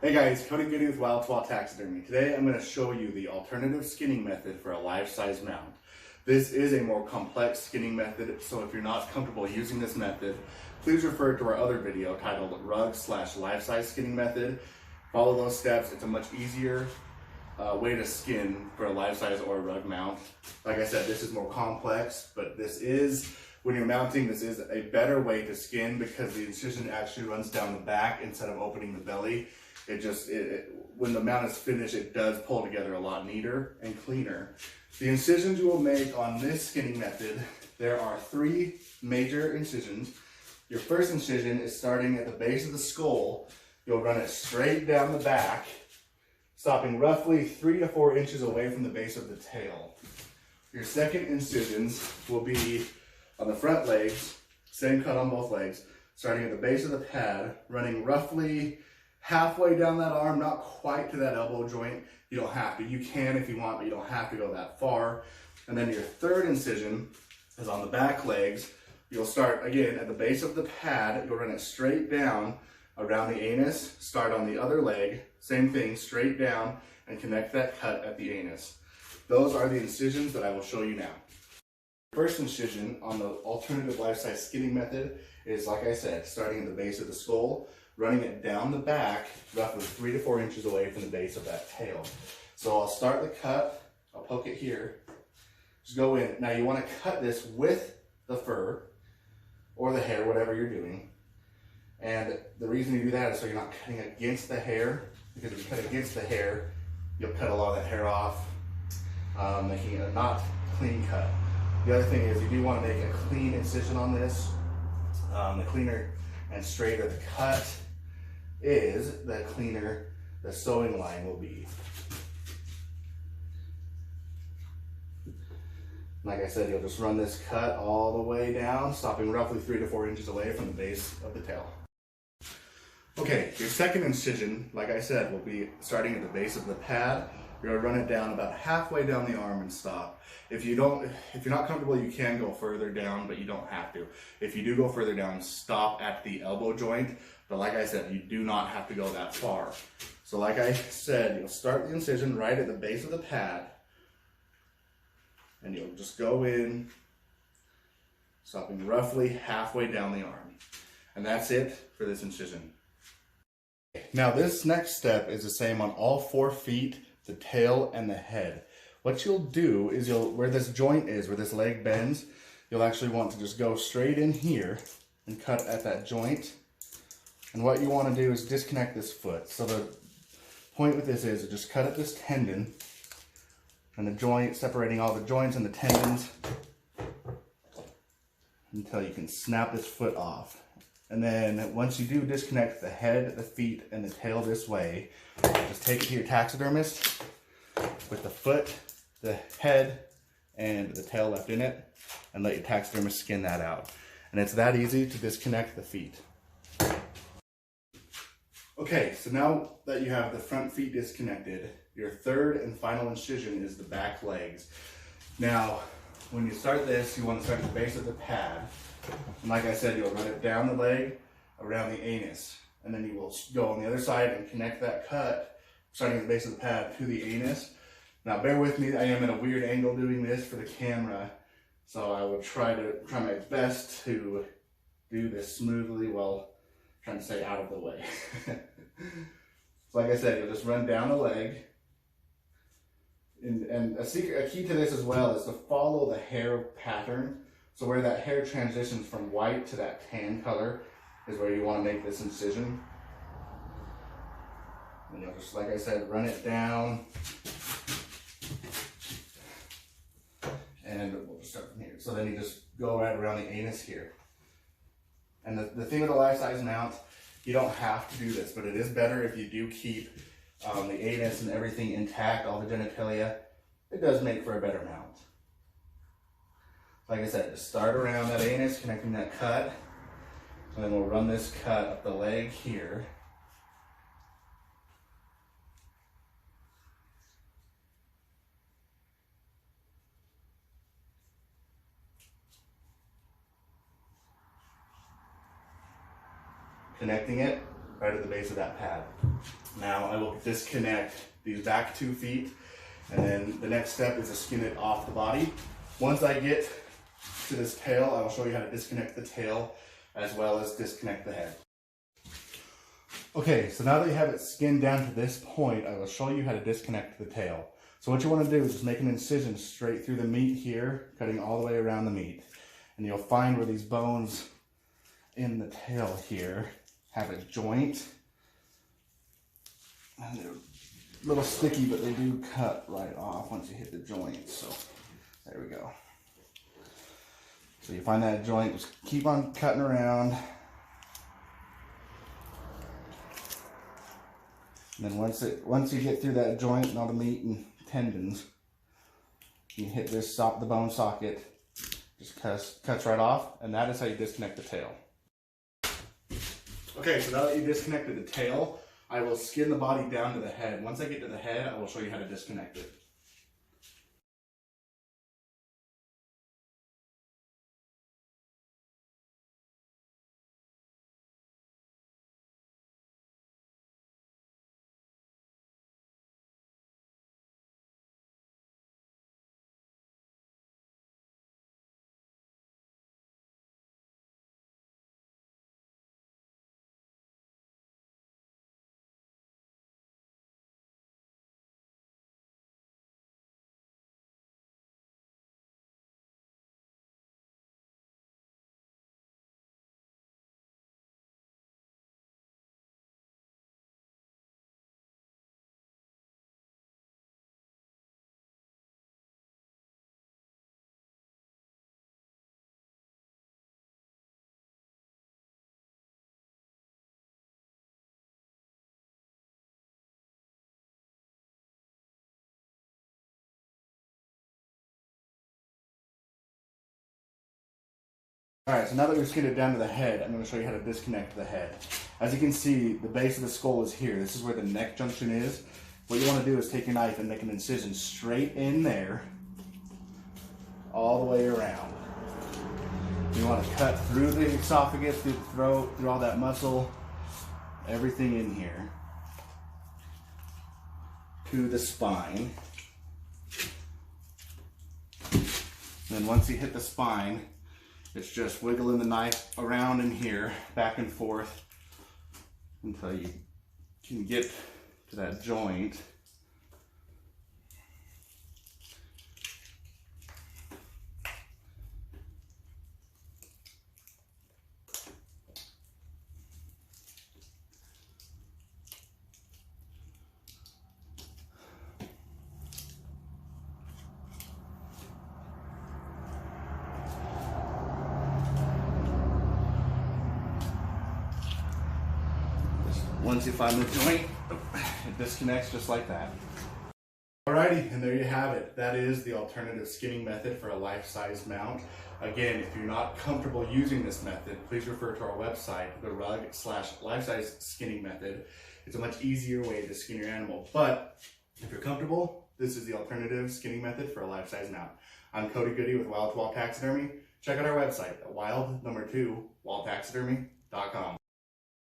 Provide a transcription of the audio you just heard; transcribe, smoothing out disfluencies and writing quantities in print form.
Hey guys, Cody Goody with Wild Taxidermy. Today I'm going to show you the alternative skinning method for a life-size mount. This is a more complex skinning method, so if you're not comfortable using this method, please refer to our other video titled Rug/Life-Size Skinning Method. Follow those steps. It's a much easier way to skin for a life-size or a rug mount. Like I said, this is more complex, but this is, when you're mounting, this is a better way to skin because the incision actually runs down the back instead of opening the belly. When the mount is finished, it does pull together a lot neater and cleaner. The incisions you will make on this skinning method, there are 3 major incisions. Your first incision is starting at the base of the skull. You'll run it straight down the back, stopping roughly 3 to 4 inches away from the base of the tail. Your second incisions will be on the front legs, same cut on both legs, starting at the base of the pad, running roughly halfway down that arm, not quite to that elbow joint. You don't have to. You can if you want, but you don't have to go that far. And then your third incision is on the back legs. You'll start again at the base of the pad. You'll run it straight down around the anus, start on the other leg, same thing, straight down, and connect that cut at the anus. Those are the incisions that I will show you now. First incision on the alternative life-size skinning method is, like I said, starting at the base of the skull, running it down the back, roughly 3 to 4 inches away from the base of that tail. So I'll start the cut, I'll poke it here, just go in. Now you want to cut this with the fur or the hair, whatever you're doing. And the reason you do that is so you're not cutting against the hair, because if you cut against the hair, you'll cut a lot of that hair off, making it a not clean cut. The other thing is you do want to make a clean incision on this. The cleaner and straighter the cut is, the cleaner the sewing line will be. Like I said, you'll just run this cut all the way down, stopping roughly 3 to 4 inches away from the base of the tail. Okay, your second incision, like I said, will be starting at the base of the pad. You're gonna run it down about halfway down the arm and stop. If you're not comfortable, you can go further down, but you don't have to. If you do go further down, stop at the elbow joint. But like I said, you do not have to go that far. So like I said, you'll start the incision right at the base of the pad, and you'll just go in, stopping roughly halfway down the arm. And that's it for this incision. Now this next step is the same on all 4 feet, the tail, and the head. What you'll do is where this joint is, where this leg bends, you'll actually want to just go straight in here and cut at that joint. And what you want to do is disconnect this foot. So the point with this is just cut at this tendon and the joint, separating all the joints and the tendons until you can snap this foot off. And then once you do disconnect the head, the feet, and the tail this way, just take it to your taxidermist with the foot, the head, and the tail left in it, and let your taxidermist skin that out. And it's that easy to disconnect the feet. Okay, so now that you have the front feet disconnected, your third and final incision is the back legs. Now, when you start this, you want to start at the base of the pad. And like I said, you'll run it down the leg, around the anus. And then you will go on the other side and connect that cut, starting at the base of the pad, to the anus. Now bear with me, I am in a weird angle doing this for the camera. So I will try my best to do this smoothly while trying to stay out of the way. So like I said, you'll just run down the leg. And a key to this as well is to follow the hair pattern. So where that hair transitions from white to that tan color is where you want to make this incision. And you'll just, like I said, run it down. And we'll just start from here. So then you just go right around the anus here. And the thing with the life-size mount, you don't have to do this, but it is better if you do keep the anus and everything intact, all the genitalia. It does make for a better mount. Like I said, just start around that anus, connecting that cut, and then we'll run this cut up the leg here. Connecting it, right at the base of that pad. Now I will disconnect these back 2 feet, and then the next step is to skin it off the body. Once I get to this tail, I will show you how to disconnect the tail as well as disconnect the head. Okay, so now that you have it skinned down to this point, I will show you how to disconnect the tail. So what you want to do is just make an incision straight through the meat here, cutting all the way around the meat. And you'll find where these bones in the tail here have a joint. And they're a little sticky, but they do cut right off once you hit the joint. So there we go. So you find that joint, just keep on cutting around. And then once you get through that joint and all the meat and tendons, you hit this the bone socket, just cuts right off, and that is how you disconnect the tail. Okay, so now that you disconnected the tail, I will skin the body down to the head. Once I get to the head, I will show you how to disconnect it. Alright, so now that we've skinned it down to the head, I'm going to show you how to disconnect the head. As you can see, the base of the skull is here. This is where the neck junction is. What you want to do is take your knife and make an incision straight in there, all the way around. You want to cut through the esophagus, through the throat, through all that muscle, everything in here, to the spine. And then once you hit the spine, it's just wiggling the knife around in here, back and forth, until you can get to that joint. Once you find the joint, it disconnects just like that. Alrighty, and there you have it. That is the alternative skinning method for a life-size mount. Again, if you're not comfortable using this method, please refer to our website, the rug/lifesize skinning method. It's a much easier way to skin your animal. But if you're comfortable, this is the alternative skinning method for a life-size mount. I'm Cody Goody with Wild to Wall Taxidermy. Check out our website at wild2walltaxidermy.com.